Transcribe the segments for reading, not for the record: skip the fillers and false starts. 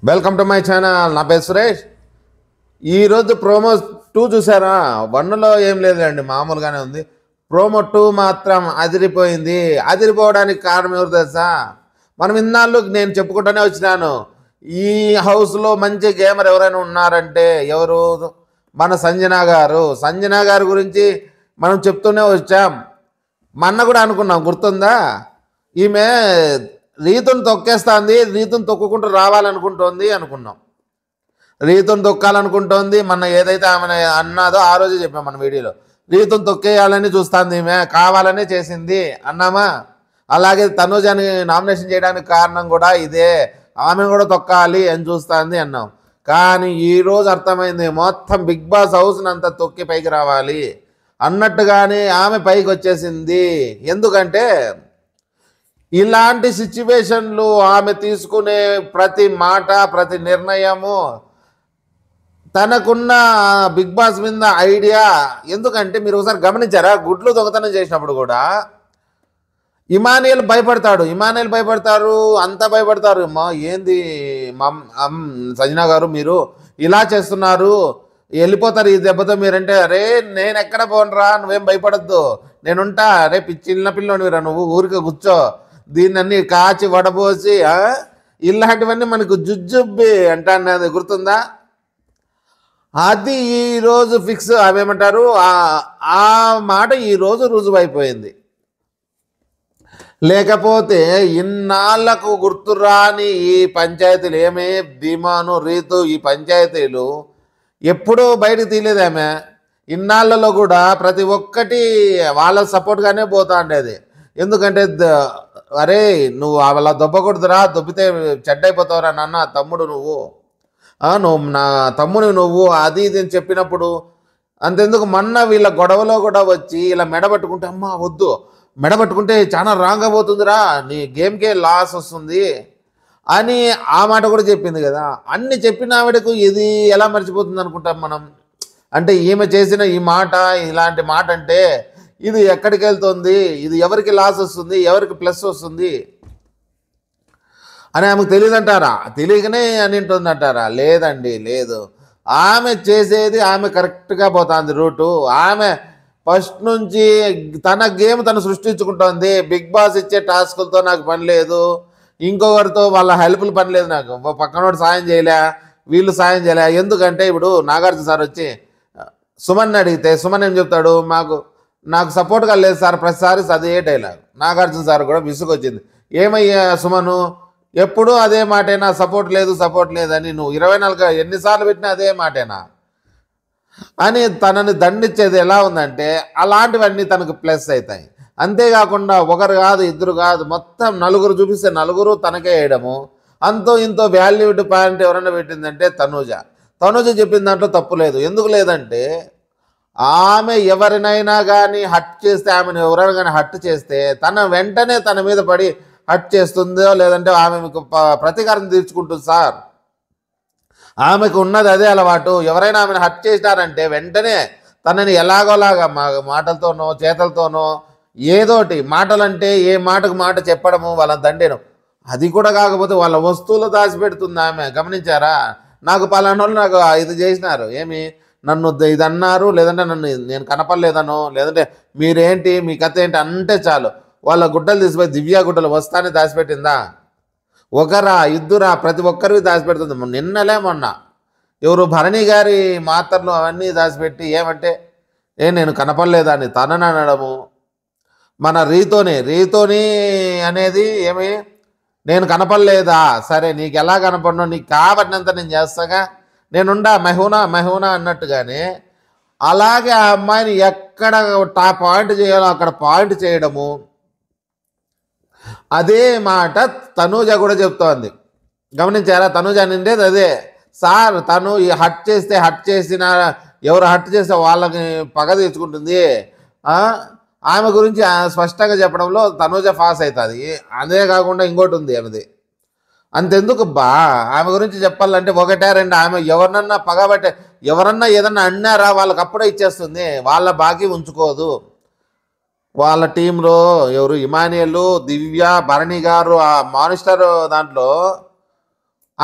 Welcome to my channel. నా పేరు సురేష్. ఈరోజు ప్రోమో 2 చూసారా? 1లో ఏం లేదండి, మామూలుగానే ఉంది. ప్రోమో 2 మాత్రం అదిరిపోయింది. అదిరిపోవడానికి కారణం ఎవరు తెలుసా? మనం ఇన్నాళ్ళు నేను చెప్పుకుంటూనే వచ్చినాను, ఈ హౌస్లో మంచి గేమర్ ఎవరైనా ఉన్నారంటే ఎవరు? మన సంజన గారు. సంజన గారి గురించి మనం చెప్తూనే వచ్చాం. మొన్న కూడా అనుకున్నాం, గుర్తుందా? ఈమె రీతును తొక్కేస్తుంది, రీతును తొక్కుకుంటూ రావాలనుకుంటోంది అనుకున్నాం. రీతును తొక్కాలనుకుంటోంది. మన ఏదైతే ఆమె అన్నాదో ఆ రోజే చెప్పాం మన వీడియోలో. రీతును తొక్కేయాలని చూస్తుంది, ఈమె కావాలనే చేసింది అన్నామా? అలాగే తనుజని నామినేషన్ చేయడానికి కారణం కూడా ఇదే, ఆమెను కూడా తొక్కాలి అని చూస్తుంది అన్నాం. కానీ ఈరోజు అర్థమైంది, మొత్తం బిగ్ బాస్ హౌస్ని అంతా తొక్కి పైకి రావాలి అన్నట్టుగానే ఆమె పైకి వచ్చేసింది. ఎందుకంటే ఇలాంటి సిచ్యువేషన్లు ఆమె తీసుకునే ప్రతి మాట, ప్రతి నిర్ణయము, తనకున్న బిగ్ బాస్ మీద ఐడియా. ఎందుకంటే మీరు ఒకసారి గమనించారా, గుడ్లు దొంగతనం చేసినప్పుడు కూడా ఇమానియల్ భయపడతారు, అంతా భయపడతారు. మా ఏంది సంజన గారు మీరు ఇలా చేస్తున్నారు, వెళ్ళిపోతారు ఈ దెబ్బతో మీరంటే, అరే నేను ఎక్కడ పోనరా, నువ్వేం భయపడద్దు, నేనుంటా, రే చిన్న పిల్లోనివిరా, నువ్వు ఊరికే కూర్చో, దీన్ని కాచి వడబోసి ఇలాంటివన్నీ మనకు జుజ్జుబ్బి అంటాన్నది గుర్తుందా? అది ఈరోజు ఫిక్స్. అవేమంటారు, ఆ మాట ఈరోజు రుజువైపోయింది. లేకపోతే ఇన్నాళ్లకు గుర్తురాని ఈ పంచాయతీలు, ఏమే ధీమాను రీతు, ఈ పంచాయతీలు ఎప్పుడూ బయటకు తీయలేదు ఆమె. ఇన్నాళ్ళలో కూడా ప్రతి ఒక్కటి వాళ్ళ సపోర్ట్గానే పోతా ఉండేది. ఎందుకంటే అరే నువ్వు అలా దొబ్బకూడదురా, దొబ్బితే చెడ్డైపోతావురా నాన్న, తమ్ముడు నువ్వు నా తమ్ముడు నువ్వు, అది ఇది అని చెప్పినప్పుడు అంతెందుకు, మొన్న వీళ్ళ గొడవలో కూడా వచ్చి ఇలా మెడబట్టుకుంటే, అమ్మ వద్దు, మెడబట్టుకుంటే చాలా రాంగ్ అయిపోతుందిరా, నీ గేమ్కే లాస్ వస్తుంది అని ఆ మాట కూడా చెప్పింది కదా. అన్ని చెప్పిన ఆవిడకు ఇది ఎలా మర్చిపోతుంది అనుకుంటాం మనం. అంటే ఈమె చేసిన ఈ మాట, ఇలాంటి మాట అంటే ఇది ఎక్కడికి వెళ్తుంది, ఇది ఎవరికి లాస్ వస్తుంది, ఎవరికి ప్లస్ వస్తుంది అని ఆమెకు తెలియదంటారా? తెలియకనే అని ఉంటుందంటారా? లేదండి, లేదు. ఆమె చేసేది, ఆమె కరెక్ట్గా పోతుంది రూటు. ఆమె ఫస్ట్ నుంచి తన గేమ్ తను సృష్టించుకుంటోంది. బిగ్ బాస్ ఇచ్చే టాస్కులతో నాకు పని లేదు, ఇంకొకరితో వాళ్ళ హెల్ప్లు పని లేదు నాకు. పక్కనోడు సాయం చేయలే, వీళ్ళు సాయం చేయలే. ఎందుకంటే ఇప్పుడు నాగార్జున సార్ వచ్చి సుమన్ అడిగితే సుమన్ ఏం చెప్తాడు, నాకు సపోర్ట్గా లేదు సార్, ప్రతిసారి అదే డైలాగ్. నాగార్జున సార్ కూడా విసుగొచ్చింది. ఏమయ్యా సుమను, ఎప్పుడూ అదే మాటేనా, సపోర్ట్ లేదని నువ్వు 24 ఎన్నిసార్లు పెట్టినా అదే మాటేనా అని తనని దండించేది ఎలా ఉందంటే, అలాంటివన్నీ తనకు ప్లస్ అవుతాయి. అంతేకాకుండా ఒకరు కాదు, ఇద్దరు కాదు, మొత్తం నలుగురు చూపిస్తే నలుగురు తనకే వేయడము. అంతో ఇంతో వాల్యూడ్ పాయింట్ ఎవరైనా పెట్టిందంటే తనుజ చెప్పిన దాంట్లో తప్పు లేదు. ఎందుకు లేదంటే, ఆమె ఎవరినైనా కానీ హట్ చేస్తే, ఆమెను ఎవరైనా కానీ హట్ చేస్తే తన వెంటనే తన మీద పడి హట్ చేస్తుందో, లేదంటే ఆమె మీకు ప్రతీకారం తీర్చుకుంటుంది సార్. ఆమెకు ఉన్నది అదే అలవాటు. ఎవరైనా ఆమెను హట్ చేసినారంటే వెంటనే తనని ఎలాగోలాగా మాటలతోనో చేతలతోనో ఏదోటి, మాటలంటే ఏ మాటకు మాట చెప్పడము, వాళ్ళ దండేయడం. అది కూడా కాకపోతే వాళ్ళ వస్తువులు దాచిపెడుతుంది ఆమె. గమనించారా? నాకు పలానోళ్ళు నాకు ఇది చేసినారు, ఏమి నన్ను ఇది అన్నారు, లేదంటే నేను కనపడలేదనో, లేదంటే మీరేంటి మీ కథ ఏంటి అంటే చాలు వాళ్ళ గుడ్డలు తీసిపోయి, దివ్య గుడ్డలు వస్తానే దాచిపెట్టిందా? ఒకరా ఇద్దరా, ప్రతి ఒక్కరికి దాచిపెడుతుంది. నిన్నలే మొన్న ఎవరు భరణి గారి మాత్రలు అవన్నీ దాచిపెట్టి, ఏమంటే నేను కనపడలేదని తనని అనడము. మన రీతోని అనేది ఏమి, నేను కనపడలేదా, సరే నీకు ఎలా కనపడను, నీకు కాబట్టినంత నేను చేస్తాగా, నేనుండా మెహూనా అన్నట్టుగానే అలాగే ఆ అమ్మాయిని ఎక్కడ పాయింట్ చేయాలో అక్కడ పాయింట్ చేయడము. అదే మాట తనూజ కూడా చెప్తోంది. గమనించారా? తనూజ నిండేది అదే సార్. తను ఈ హట్ చేసిన ఎవరు హట్ చేస్తే వాళ్ళని పగ తెచ్చుకుంటుంది. ఆమె గురించి స్పష్టంగా చెప్పడంలో తనూజ ఫాస్ అవుతుంది. అదే కాకుండా ఇంకోటి ఉంది ఆమెది. అంతెందుకు ఆమె గురించి చెప్పాలంటే ఒకటే రెండు, ఆమె ఎవరినన్నా పగబట్టే, ఎవరన్నా ఏదన్నా అన్నారా వాళ్ళకి అప్పుడే ఇచ్చేస్తుంది, వాళ్ళ బాకీ ఉంచుకోదు. వాళ్ళ టీంలో ఎవరు, ఇమానియల్, దివ్య, భరణి గారు, ఆ మానిస్టర్ దాంట్లో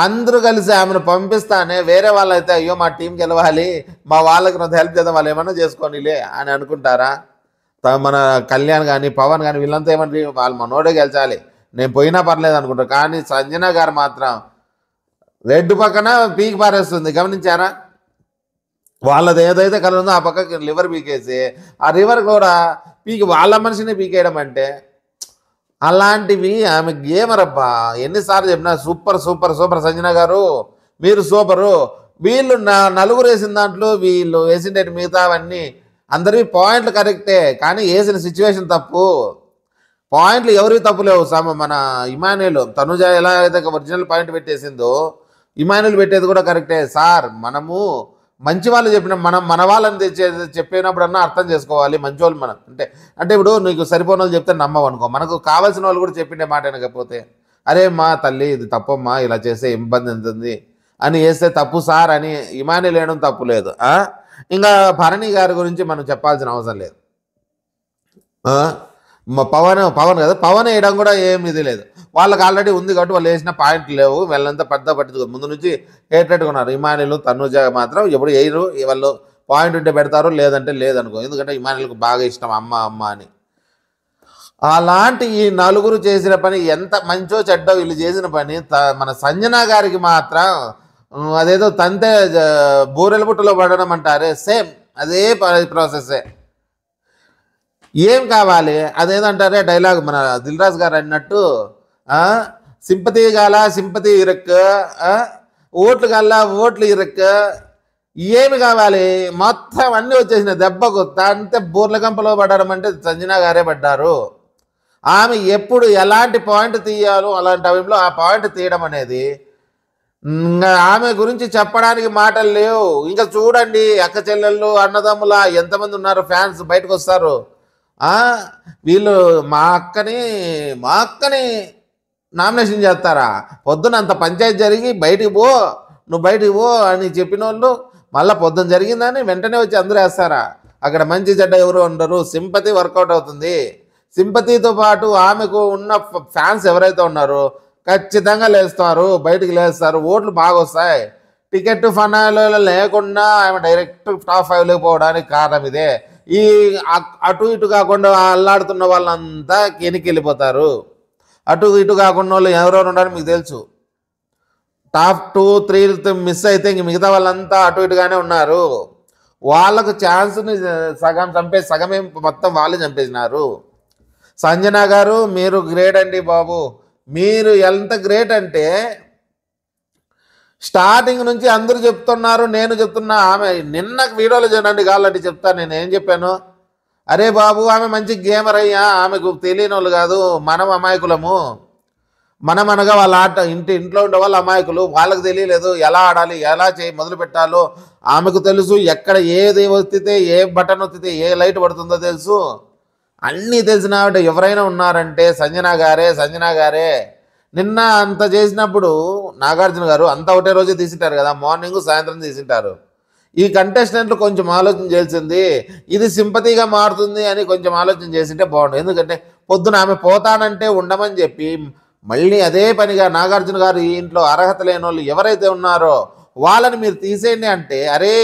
అందరూ కలిసి ఆమెను పంపిస్తానే వేరే వాళ్ళైతే అయ్యో మా టీం గెలవాలి, మా వాళ్ళకి కొంత హెల్ప్ చేద్దాం, వాళ్ళు ఏమన్నా చేసుకోనిలే అని అనుకుంటారా? మన కళ్యాణ్ కానీ పవన్ కానీ వీళ్ళంతా ఏమంటారు, వాళ్ళు మనోడే గెలిచాలి, నేను పోయినా పర్లేదు అనుకుంటారు. కానీ సంజన గారు మాత్రం రెడ్ పక్కన పీకి పారేస్తుంది, గమనించారా? వాళ్ళది ఏదైతే కలర్ ఉందో ఆ పక్కకి లివర్ పీకేసి ఆ రివర్ కూడా పీకి వాళ్ళ మనిషిని పీకేయడం అంటే అలాంటివి ఆమె గేమరబ్బా. ఎన్నిసార్లు చెప్పినా సూపర్ సూపర్ సూపర్ సంజన గారు, మీరు సూపరు. వీళ్ళు నలుగురు వేసిన దాంట్లో వీళ్ళు వేసిండే మిగతా అవన్నీ అందరివి పాయింట్లు కరెక్టే, కానీ వేసిన సిచ్యువేషన్ తప్పు. పాయింట్లు ఎవరికి తప్పు లేవు. మన ఇమాన్యుల్ తనుజ ఎలా అయితే ఒరిజినల్ పాయింట్ పెట్టేసిందో ఇమాన్యుల్ పెట్టేది కూడా కరెక్టే. సార్ మనము మంచి వాళ్ళు చెప్పిన మన వాళ్ళని చెప్పినప్పుడన్నా అర్థం చేసుకోవాలి. మంచి వాళ్ళు మనం అంటే ఇప్పుడు నీకు సరిపోయిన వాళ్ళు చెప్తే నమ్మవు అనుకో, మనకు కావాల్సిన వాళ్ళు కూడా చెప్పిండే మాట వినకపోతే అరే మా తల్లి ఇది తప్పమ్మా, ఇలా చేస్తే ఇబ్బంది ఉంటుంది అని వేస్తే తప్పు సార్ అని ఇమాన్యుల్ వేయడం తప్పు లేదు. ఇంకా భరణి గారి గురించి మనం చెప్పాల్సిన అవసరం లేదు. పవన్ కదా, పవన్ వేయడం కూడా ఏం ఇది లేదు, వాళ్ళకి ఆల్రెడీ ఉంది కాబట్టి వాళ్ళు వేసిన పాయింట్లు లేవు. వీళ్ళంతా పెద్ద పట్టించుకో ముందు నుంచి హేటెడ్గా ఉన్నారు. ఇమాన్యుల్ తనుజ మాత్రం ఎప్పుడు వేయరు, వాళ్ళు పాయింట్ ఉంటే పెడతారు, లేదంటే లేదనుకో. ఎందుకంటే ఇమాన్యుల్కి బాగా ఇష్టం అమ్మ అని. అలాంటి ఈ నలుగురు చేసిన పని ఎంత మంచో చెడ్డో వీళ్ళు చేసిన పని మన సంజన గారికి మాత్రం అదేదో తంతే బూరెల బుట్టలో పడడం అంటారే, సేమ్ అదే ప్రాసెస్సే. ఏం కావాలి అదేదంటారే డైలాగ్ మన దిల్ రాజు గారు అన్నట్టు, సింపతి గాల సింపతి ఇరక్కు, ఓట్లు గల్లా ఓట్లు ఇరక్కు, ఏమి కావాలి మొత్తం అన్నీ వచ్చేసిన దెబ్బకు అంతే. బూర్ల గంపలో పడడం అంటే సంజన గారే పడ్డారు. ఆమె ఎప్పుడు ఎలాంటి పాయింట్ తీయాలో అలాంటి టైంలో ఆ పాయింట్ తీయడం అనేది, ఆమె గురించి చెప్పడానికి మాటలు లేవు. ఇంకా చూడండి అక్క చెల్లెళ్ళు అన్నదమ్ముల ఎంతమంది ఉన్నారు ఫ్యాన్స్ బయటకు వస్తారు. వీళ్ళు మా అక్కని నామినేషన్ చేస్తారా? పొద్దున అంత పంచాయతీ జరిగి నువ్వు బయటికి పో అని చెప్పిన వాళ్ళు మళ్ళీ పొద్దున జరిగిందని వెంటనే వచ్చి అందరూ వేస్తారా? అక్కడ మంచి చెడ్డ ఎవరు ఉండరు. సింపతి వర్కౌట్ అవుతుంది. సింపతితో పాటు ఆమెకు ఉన్న ఫ్యాన్స్ ఎవరైతే ఉన్నారో ఖచ్చితంగా లేస్తారు, బయటికి లేస్తారు, ఓట్లు బాగా వస్తాయి. టికెట్ ఫనాలో లేకుండా ఆమె డైరెక్ట్ టాప్ 5లోకి పోవడానికి కారణం ఇదే. ఈ అటు ఇటు కాకుండా అల్లాడుతున్న వాళ్ళంతా వెనక్కి వెళ్ళిపోతారు. అటు ఇటు కాకుండా వాళ్ళు ఎవరెవరు ఉన్నారో మీకు తెలుసు. టాప్ 2, 3 మిస్ అయితే ఇంక మిగతా వాళ్ళంతా అటు ఇటుగానే ఉన్నారు. వాళ్ళకు ఛాన్స్ని సగమే మొత్తం వాళ్ళే చంపేసినారు. సంజన గారు మీరు గ్రేట్ అండి బాబు. మీరు ఎంత గ్రేట్ అంటే స్టార్టింగ్ నుంచి అందరూ చెప్తున్నారు, నేను చెప్తున్నా. ఆమె నిన్న వీడియోలో చూడండి కావాలంటే చెప్తాను నేను ఏం చెప్పాను. అరే బాబు ఆమె మంచి గేమర్ అయ్యా, ఆమెకు తెలియని వాళ్ళు కాదు, మనం అమాయకులము. మనమనగా వాళ్ళ ఇంట్లో ఉండే వాళ్ళు అమాయకులు, వాళ్ళకి తెలియలేదు ఎలా ఆడాలి, ఎలా మొదలు పెట్టాలో. ఆమెకు తెలుసు ఎక్కడ ఏది వస్తే ఏ బటన్ వస్తే ఏ లైట్ పడుతుందో తెలుసు. అన్నీ తెలిసిన ఎవరైనా ఉన్నారంటే సంజన గారే. నిన్న అంత చేసినప్పుడు నాగార్జున గారు అంతా ఒకటే రోజే తీసింటారు కదా, మార్నింగ్ సాయంత్రం తీసింటారు. ఈ కంటెస్టెంట్లు కొంచెం ఆలోచన చేసింది, ఇది సింపతిగా మారుతుంది అని కొంచెం ఆలోచన చేసింటే బాగుండు. ఎందుకంటే పొద్దున ఆమె పోతానంటే ఉండమని చెప్పి మళ్ళీ అదే పనిగా నాగార్జున గారు ఈ ఇంట్లో అర్హత లేని వాళ్ళు ఎవరైతే ఉన్నారో వాళ్ళని మీరు తీసేయండి అంటే, అరే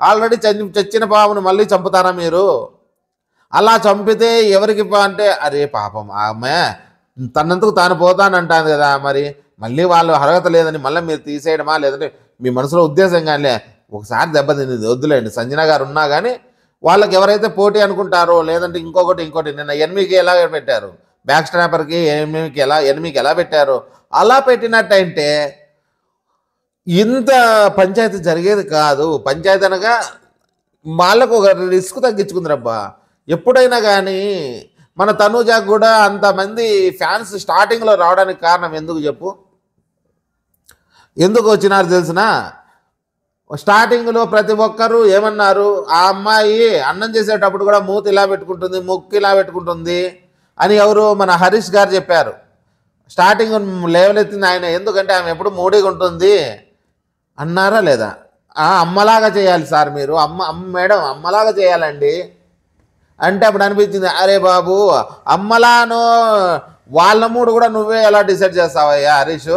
ఆల్రెడీ చచ్చిన పామును మళ్ళీ చంపుతారా మీరు? అలా చంపితే ఎవరికి అంటే అరే పాపం ఆమె తనంతకు తాను పోతానంటాను కదా, మరి మళ్ళీ వాళ్ళు అర్హత లేదని మళ్ళీ మీరు తీసేయడమా, లేదంటే మీ మనసులో ఉద్దేశం కానీ ఒకసారి దెబ్బతింది వద్దులేండి. సంజన గారు ఉన్నా కానీ వాళ్ళకి ఎవరైతే పోటీ అనుకుంటారో, లేదంటే ఇంకోటి నిన్న ఎనిమికి ఎలా పెట్టారు, బ్యాక్ స్ట్రాపర్కి ఎనిమికి ఎలా పెట్టారో అలా పెట్టినట్టయితే ఇంత పంచాయతీ జరిగేది కాదు. పంచాయతీ అనగా వాళ్ళకు ఒక రిస్క్ తగ్గించుకుందిరబ్బా. ఎప్పుడైనా కానీ మన తనూజకు కూడా అంతమంది ఫ్యాన్స్ స్టార్టింగ్లో రావడానికి కారణం ఎందుకు చెప్పు? ఎందుకు వచ్చినారు తెలిసిన? స్టార్టింగ్లో ప్రతి ఒక్కరూ ఏమన్నారు, ఆ అమ్మాయి అన్నం చేసేటప్పుడు కూడా మూతి ఇలా పెట్టుకుంటుంది, ముక్కు ఇలా పెట్టుకుంటుంది అని ఎవరు మన హరీష్ గారు చెప్పారు. స్టార్టింగ్ లేవలెత్తింది ఆయన. ఎందుకంటే ఆమె ఎప్పుడు మూడీగా ఉంటుంది అన్నారా లేదా? అమ్మలాగా చేయాలి సార్ మీరు, మేడం అమ్మలాగా చేయాలండి అంటే అప్పుడు అనిపించింది, అరే బాబు అమ్మలాను వాళ్ళ మూడు కూడా నువ్వే ఎలా డిసైడ్ చేస్తావయ్యా హరీష్?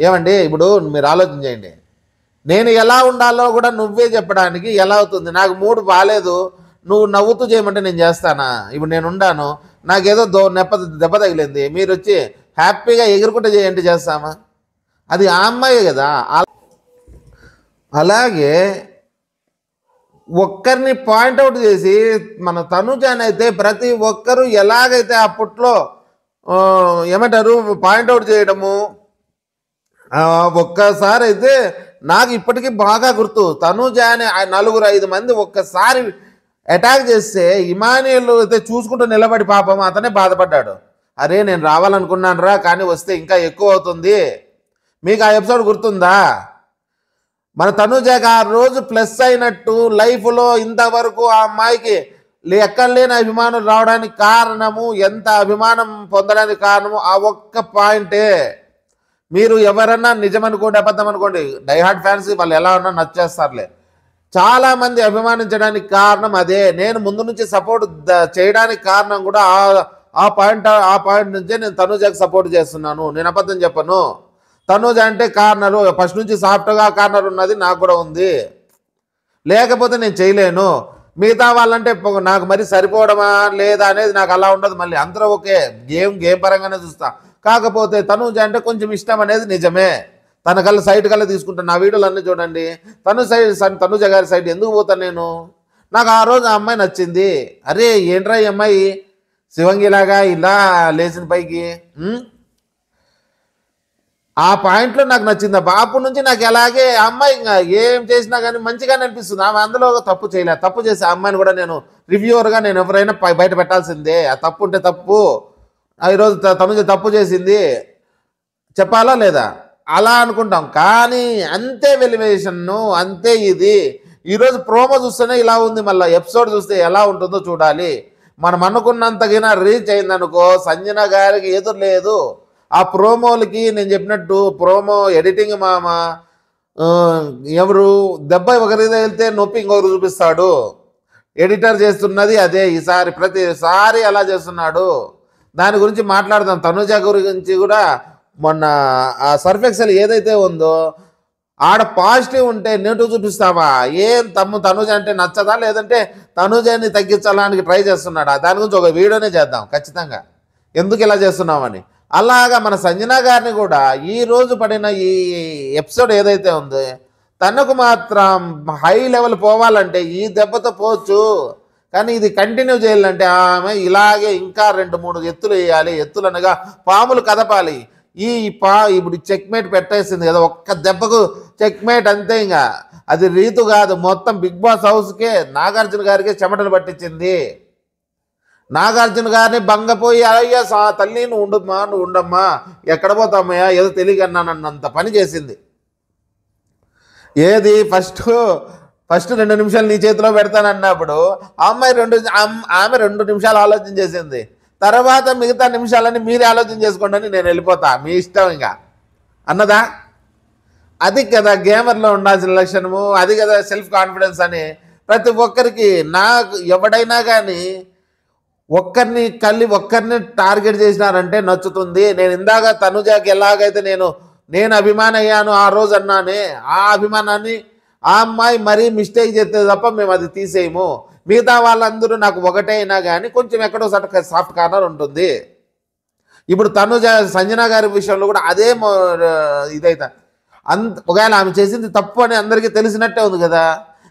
ఏమండి ఇప్పుడు మీరు ఆలోచన చేయండి, నేను ఎలా ఉండాలో కూడా నువ్వే చెప్పడానికి ఎలా అవుతుంది? నాకు మూడు బాగాలేదు, నువ్వు నవ్వుతూ చేయమంటే నేను చేస్తానా? ఇప్పుడు నేను ఉండాను, నాకేదో దెబ్బ తగిలింది, మీరు వచ్చి హ్యాపీగా ఎగురుకుంటే చేయండి, చేస్తామా? అది ఆ అమ్మాయి కదా. అలాగే ఒక్కరిని పాయింట్అవుట్ చేసి మన తనుజాని అయితే ప్రతి ఒక్కరూ ఎలాగైతే అప్పట్లో ఏమంటారు పాయింట్అవుట్ చేయడము, ఒక్కసారి అయితే నాకు ఇప్పటికీ బాగా గుర్తు, తనుజాని 4-5 మంది ఒక్కసారి అటాక్ చేస్తే ఇమానియల్ అయితే చూసుకుంటూ నిలబడి పాపం అతనే బాధపడ్డాడు. అరే నేను రావాలనుకున్నాను రా, కానీ వస్తే ఇంకా ఎక్కువ అవుతుంది. మీకు ఆ ఎపిసోడ్ గుర్తుందా? మన తనుజాకి ఆ రోజు ప్లస్ అయినట్టు లైఫ్లో ఇంతవరకు ఆ అమ్మాయికి ఎక్కడలేని అభిమానం రావడానికి కారణము, ఎంత అభిమానం పొందడానికి కారణము ఆ ఒక్క పాయింటే. మీరు ఎవరన్నా నిజమనుకోండి అబద్ధం అనుకోండి, డైహార్డ్ ఫ్యాన్స్ వాళ్ళు ఎలా ఉన్నా నచ్చేస్తారులే, చాలామంది అభిమానించడానికి కారణం అదే. నేను ముందు నుంచి సపోర్ట్ చేయడానికి కారణం కూడా ఆ పాయింట్ నుంచే నేను తనుజాకి సపోర్ట్ చేస్తున్నాను. నేను అబద్ధం చెప్పను. తనుజ అంటే కార్నరు, ఫస్ట్ నుంచి సాఫ్ట్గా కార్నర్ ఉన్నది నాకు కూడా ఉంది, లేకపోతే నేను చేయలేను. మిగతా వాళ్ళంటే నాకు మరి సరిపోవడమా లేదా అనేది నాకు అలా ఉండదు. మళ్ళీ అందరూ ఓకే, గేమ్ పరంగానే చూస్తా. కాకపోతే తనుజ అంటే కొంచెం ఇష్టం అనేది నిజమే. తన కల్లా సైడ్ కల్లా తీసుకుంటాను. నా వీడియోలు అన్నీ చూడండి, తనుజ గారి సైడ్ ఎందుకు పోతాను నేను? నాకు ఆ రోజు ఆ అమ్మాయి నచ్చింది. అరే ఏంట్రా ఈ అమ్మాయి శివంగిలాగా ఇలా లేచిన పైకి, ఆ పాయింట్లో నాకు నచ్చింది. అప్పటి నుంచి నాకు ఎలాగే అమ్మాయి ఇంకా ఏం చేసినా కానీ మంచిగానే అనిపిస్తుంది. ఆమె అందులో తప్పు చేయలేదు. తప్పు చేసే అమ్మాయిని కూడా నేను రివ్యూవర్గా నేను ఎవరైనా బయట పెట్టాల్సిందే. ఆ తప్పు ఉంటే తప్పు, ఈరోజు తనుజ తప్పు చేసింది చెప్పాలా లేదా అలా అనుకుంటాం. కానీ అంతే వెలివేషన్ను అంతే ఇది. ఈరోజు ప్రోమో చూస్తేనే ఇలా ఉంది, మళ్ళీ ఎపిసోడ్ చూస్తే ఎలా ఉంటుందో చూడాలి. మనం అనుకున్నంతగినా రీచ్ అయిందనుకో సంజన గారికి ఎదురు లేదు. ఆ ప్రోమోలకి నేను చెప్పినట్టు ప్రోమో ఎడిటింగ్ మామ ఎవరు దెబ్బ ఒకరి వెళ్తే నొప్పి ఇంకొకరు చూపిస్తాడు. ఎడిటర్ చేస్తున్నది అదే ఈసారి, ప్రతిసారి అలా చేస్తున్నాడు. దాని గురించి మాట్లాడదాం. తనుజ గురించి కూడా మొన్న ఆ సర్ఫెక్సల్ ఏదైతే ఉందో ఆడ పాజిటివ్ ఉంటే నెగిటివ్ చూపిస్తావా? ఏం తనుజ అంటే నచ్చదా, లేదంటే తనుజని తగ్గించడానికి ట్రై చేస్తున్నాడా? దాని గురించి ఒక వీడియోనే చేద్దాం ఖచ్చితంగా, ఎందుకు ఇలా చేస్తున్నామని. అలాగా మన సంజన గారిని కూడా ఈరోజు పడిన ఈ ఎపిసోడ్ ఏదైతే ఉందో తనకు మాత్రం హై లెవెల్ పోవాలంటే ఈ దెబ్బతో పోవచ్చు, కానీ ఇది కంటిన్యూ చేయాలంటే ఆమె ఇలాగే ఇంకా 2-3 ఎత్తులు వేయాలి. ఎత్తులు అనగా పాములు కదపాలి. ఇప్పుడు చెక్మేట్ పెట్టేసింది కదా, ఒక్క దెబ్బకు చెక్మేట్ అంతే. ఇంకా అది రీతు కాదు, మొత్తం బిగ్ బాస్ హౌస్కే నాగార్జున గారికి చెమటలు పట్టించింది. నాగార్జున గారిని బంగపోయి అయ్యా తల్లి నువ్వు ఉండమ్మా ఎక్కడ పోతామయ్యా ఏదో తెలియకన్నానన్నంత పని చేసింది. ఏది ఫస్ట్ 2 నిమిషాలు నీ చేతిలో పెడతానన్నప్పుడు ఆమె 2 నిమిషాలు ఆలోచన చేసింది. తర్వాత మిగతా నిమిషాలని మీరే ఆలోచన చేసుకోండి అని నేను వెళ్ళిపోతా, మీ ఇష్టం ఇంకా అన్నదా. అది కదా గేమర్లో ఉండాల్సిన లక్షణము, అది కదా సెల్ఫ్ కాన్ఫిడెన్స్ అని. ప్రతి ఒక్కరికి నాకు ఎవడైనా కానీ ఒక్కరిని టార్గెట్ చేసినారంటే నచ్చుతుంది. నేను ఇందాక తనుజాకి ఎలాగైతే నేను అభిమాని అయ్యాను ఆ రోజు అన్నానే, ఆ అభిమానాన్ని ఆ అమ్మాయి మరీ మిస్టేక్ చేస్తే తప్ప మేము అది తీసేయము. మిగతా వాళ్ళందరూ నాకు ఒకటే అయినా కానీ కొంచెం ఎక్కడో సాఫ్ట్ కార్నర్ ఉంటుంది. ఇప్పుడు సంజన గారి విషయంలో కూడా అదే ఇదైతే ఒకవేళ ఆమె చేసింది తప్పు అని అందరికీ తెలిసినట్టే ఉంది కదా,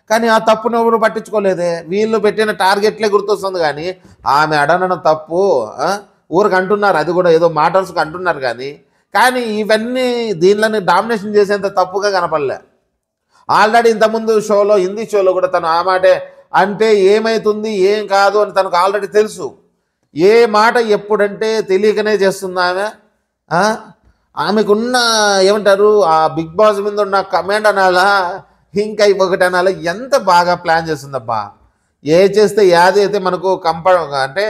కానీ ఆ తప్పును ఎవరు పట్టించుకోలేదే. వీళ్ళు పెట్టిన టార్గెట్లే గుర్తొస్తుంది, కానీ ఆమె అడనడం తప్పు ఊరికి అంటున్నారు, అది కూడా ఏదో మాటర్స్కి అంటున్నారు. కానీ ఇవన్నీ దీనిలోని డామినేషన్ చేసేంత తప్పుగా కనపడలే. ఆల్రెడీ ఇంతకుముందు షోలో హిందీ షోలో కూడా తను ఆ మాటే అంటే ఏమవుతుంది ఏం కాదు అని తనకు ఆల్రెడీ తెలుసు. ఏ మాట ఎప్పుడంటే తెలియకనే చేస్తుంది ఆమె. ఆమెకున్న ఏమంటారు ఆ బిగ్ బాస్ మీద ఉన్న కమాండ్ అనాలా ఇంకా ఒకటి అనాలా, ఎంత బాగా ప్లాన్ చేస్తుందబ్బా. ఏ చేస్తే యాది అయితే మనకు అంటే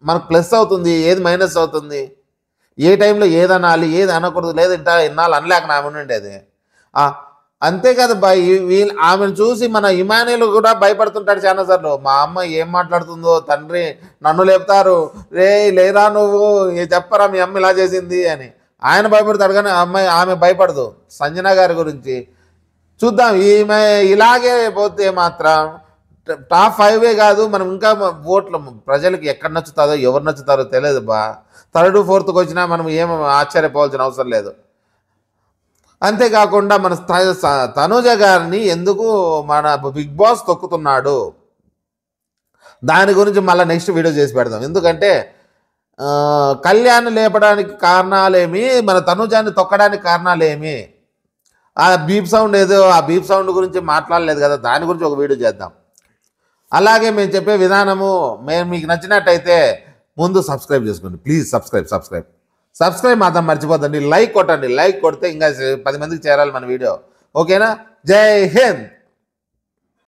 మనకు ప్లస్ అవుతుంది, ఏది మైనస్ అవుతుంది, ఏ టైంలో ఏది అనాలి ఏది అనకూడదు, లేదంటే ఇన్నాళ్ళు అనలేక ఆమె ఉండేది. అంతే కదా వీళ్ళు ఆమెను చూసి మన ఇమానియల్ కూడా భయపడుతుంటాడు చాలాసార్లు. మా అమ్మ ఏం మాట్లాడుతుందో తండ్రి నన్ను లేపుతారు, రే లేరా నువ్వు చెప్పరా మీ అమ్మ ఇలా చేసింది అని. ఆయన భయపడతాడు కానీ ఆమె భయపడదు. సంజన గారి గురించి చూద్దాం. ఈమె ఇలాగే పోతే మాత్రం టాప్ 5 కాదు, మనం ఇంకా ఓట్లు ప్రజలకి ఎక్కడ నచ్చుతారో ఎవరు నచ్చుతారో తెలియదు బా. 3rd 4th వచ్చినా మనం ఏం ఆశ్చర్యపోవాల్సిన అవసరం లేదు. అంతేకాకుండా మన తనుజ గారిని ఎందుకు మన బిగ్ బాస్ తొక్కుతున్నాడు దాని గురించి మళ్ళీ నెక్స్ట్ వీడియో చేసి పెడదాం. ఎందుకంటే కళ్యాణ్ లేపడానికి కారణాలేమి, మన తనుజాన్ని తొక్కడానికి కారణాలేమి, ఆ బీప్ సౌండ్ ఏదో ఆ బీప్ సౌండ్ గురించి మాట్లాడలేదు కదా, దాని గురించి ఒక వీడియో చేద్దాం. అలాగే మేము చెప్పే విధానము మీకు నచ్చినట్టయితే ముందు సబ్స్క్రైబ్ చేసుకోండి ప్లీజ్. సబ్స్క్రైబ్ మాత్రం మర్చిపోద్దండి. లైక్ కొట్టండి, లైక్ కొడితే ఇంకా 10 మందికి చేరాలి మన వీడియో. ఓకేనా? జై హింద్.